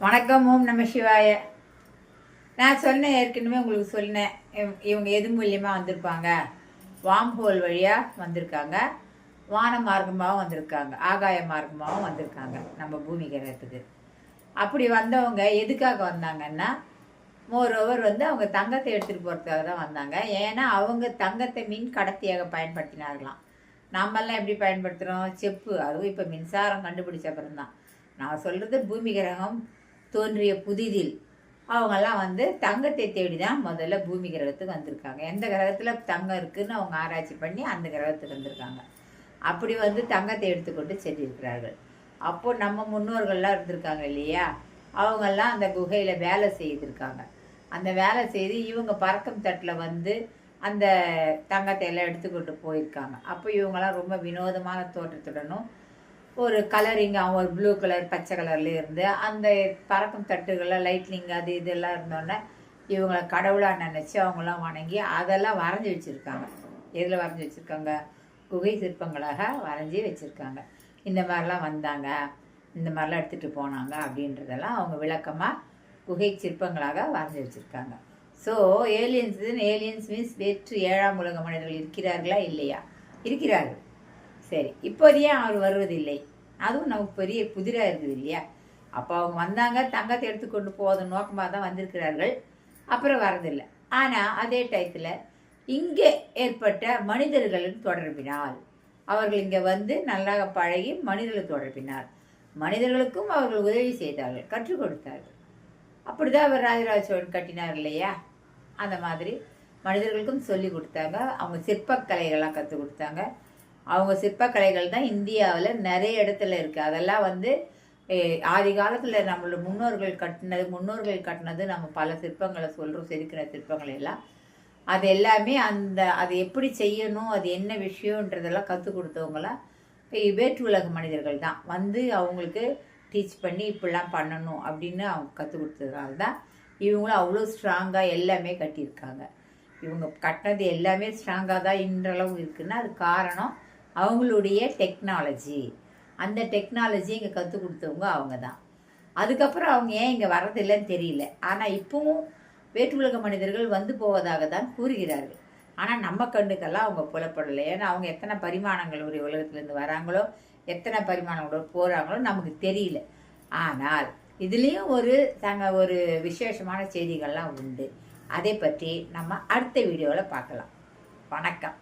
வணக்கம். ஓம் நம சிவாய. நான் சொன்னேன், ஏற்கனவே உங்களுக்கு சொன்னேன், இவங்க எது மூலியமாக வந்திருப்பாங்க? வாம் ஹோல் வழியாக வந்திருக்காங்க, வான மார்க்கமாகவும் வந்திருக்காங்க, ஆகாய மார்க்கமாகவும் வந்திருக்காங்க நம்ம பூமி கிரகத்துக்கு. அப்படி வந்தவங்க எதுக்காக வந்தாங்கன்னா, மோரோவர் அவங்க தங்கத்தை எடுத்துகிட்டு போகிறதுக்காக தான் வந்தாங்க. ஏன்னா அவங்க தங்கத்தை மின் கடத்தியாக பயன்படுத்தினார்களாம். நாமெல்லாம் எப்படி பயன்படுத்துகிறோம்? செப்பு, அதுவும் இப்போ மின்சாரம் கண்டுபிடிச்ச அப்புறம் தான். நான் சொல்கிறது பூமி கிரகம் தோன்றிய புதிதில் அவங்கெல்லாம் தங்கத்தை தேடி தான் முதல்ல பூமி கிரகத்துக்கு வந்திருக்காங்க. எந்த கிரகத்தில் தங்கம் இருக்குதுன்னு அவங்க ஆராய்ச்சி பண்ணி அந்த கிரகத்துக்கு வந்திருக்காங்க. அப்படி தங்கத்தை எடுத்துக்கொண்டு சென்றிருக்கிறார்கள். அப்போது நம்ம முன்னோர்கள்லாம் இருந்திருக்காங்க இல்லையா, அவங்கெல்லாம் அந்த குகையில் வேலை செய்திருக்காங்க. அந்த வேலை செய்து இவங்க பறக்கும் தட்டில் அந்த தங்கத்தை எல்லாம் எடுத்துக்கொண்டு போயிருக்காங்க. அப்போ இவங்கெல்லாம் ரொம்ப வினோதமான தோற்றத்துடனும் ஒரு கலரிங், ஒரு ப்ளூ கலர் பச்சை கலர்லேயே இருந்து அந்த பறக்கும் தட்டுகளில் லைட்னிங் அது இதெல்லாம் இருந்தோடனே இவங்களை கடவுளாக நினச்சி அவங்களாம் வணங்கி அதெல்லாம் வரைஞ்சி வச்சுருக்காங்க. எதில் வரைஞ்சி வச்சுருக்காங்க? குகை சிற்பங்களாக வரைஞ்சி வச்சுருக்காங்க. இந்த மாதிரிலாம் வந்தாங்க, இந்த மாதிரிலாம் எடுத்துகிட்டு போனாங்க அப்படின்றதெல்லாம் அவங்க விளக்கமாக குகை சிற்பங்களாக வரைஞ்சி வச்சுருக்காங்க. ஸோ ஏலியன்ஸ் மீன்ஸ் வேற்று 7ஆம் உலக மனிதர்கள் இருக்கிறார்களா இல்லையா? இருக்கிறார்கள். சரி, இப்போதையே அவர் வருவதில்லை, அதுவும் நமக்கு பெரிய புதிராக இருக்குது இல்லையா? அப்போ அவங்க வந்தாங்க, தங்கத்தை எடுத்துக்கொண்டு போவதன் நோக்கமாக தான் வந்திருக்கிறார்கள், அப்புறம் வரதில்லை. ஆனால் அதே டயத்தில் இங்கே ஏற்பட்ட மனிதர்களின் தொடர்பினால் அவர்கள் இங்கே நல்லா பழகி மனிதர்கள் தொடர்பினால் மனிதர்களுக்கும் அவர்கள் உதவி செய்தார்கள், கற்றுக் கொடுத்தார்கள். அப்படி தான் அவர் ராஜராஜ சோழன் கட்டினார் இல்லையா? அந்த மாதிரி மனிதர்களுக்கும் சொல்லி கொடுத்தாங்க. அவங்க சிற்பக்கலைகள்லாம் கற்றுக் கொடுத்தாங்க. அவங்க சிற்பக்கலைகள் தான் இந்தியாவில் நிறைய இடத்துல இருக்குது. அதெல்லாம் ஆதி காலத்தில் நம்மளோட முன்னோர்கள் கட்டினது நம்ம பல சிற்பங்களை சொல்கிறோம், செதுக்கிற சிற்பங்கள் எல்லாம். அது எல்லாமே அது எப்படி செய்யணும், அது என்ன விஷயன்றதெல்லாம் கற்றுக் கொடுத்தவங்களாம் வேற்று உலக மனிதர்கள் தான் அவங்களுக்கு டீச் பண்ணி இப்படிலாம் பண்ணணும் அப்படின்னு அவங்க கற்றுக் கொடுத்ததுனால தான் இவங்களும் அவ்வளோ ஸ்ட்ராங்காக எல்லாமே கட்டியிருக்காங்க. இவங்க கட்டினது எல்லாமே ஸ்ட்ராங்காக தான் இன்றளவு இருக்குன்னா அது காரணம் அவங்களுடைய டெக்னாலஜி. அந்த டெக்னாலஜி இங்கே கற்றுக் கொடுத்தவங்க அவங்க தான். அதுக்கப்புறம் அவங்க ஏன் இங்கே வர்றதில்லைன்னு தெரியல. ஆனால் இப்பவும் வேற்று உலக மனிதர்கள் போவதாக தான் கூறுகிறார்கள். ஆனால் நம்ம கண்ணுக்கெல்லாம் அவங்க புலப்படலை. ஏன்னா அவங்க எத்தனை பரிமாணங்கள் ஒரு உலகத்துலேருந்து வராங்களோ, எத்தனை பரிமாணங்களோட போகிறாங்களோ நமக்கு தெரியல. ஆனால் இதுலேயும் ஒரு விசேஷமான செய்திகள்லாம் உண்டு. அதை பற்றி நம்ம அடுத்த வீடியோவில் பார்க்கலாம். வணக்கம்.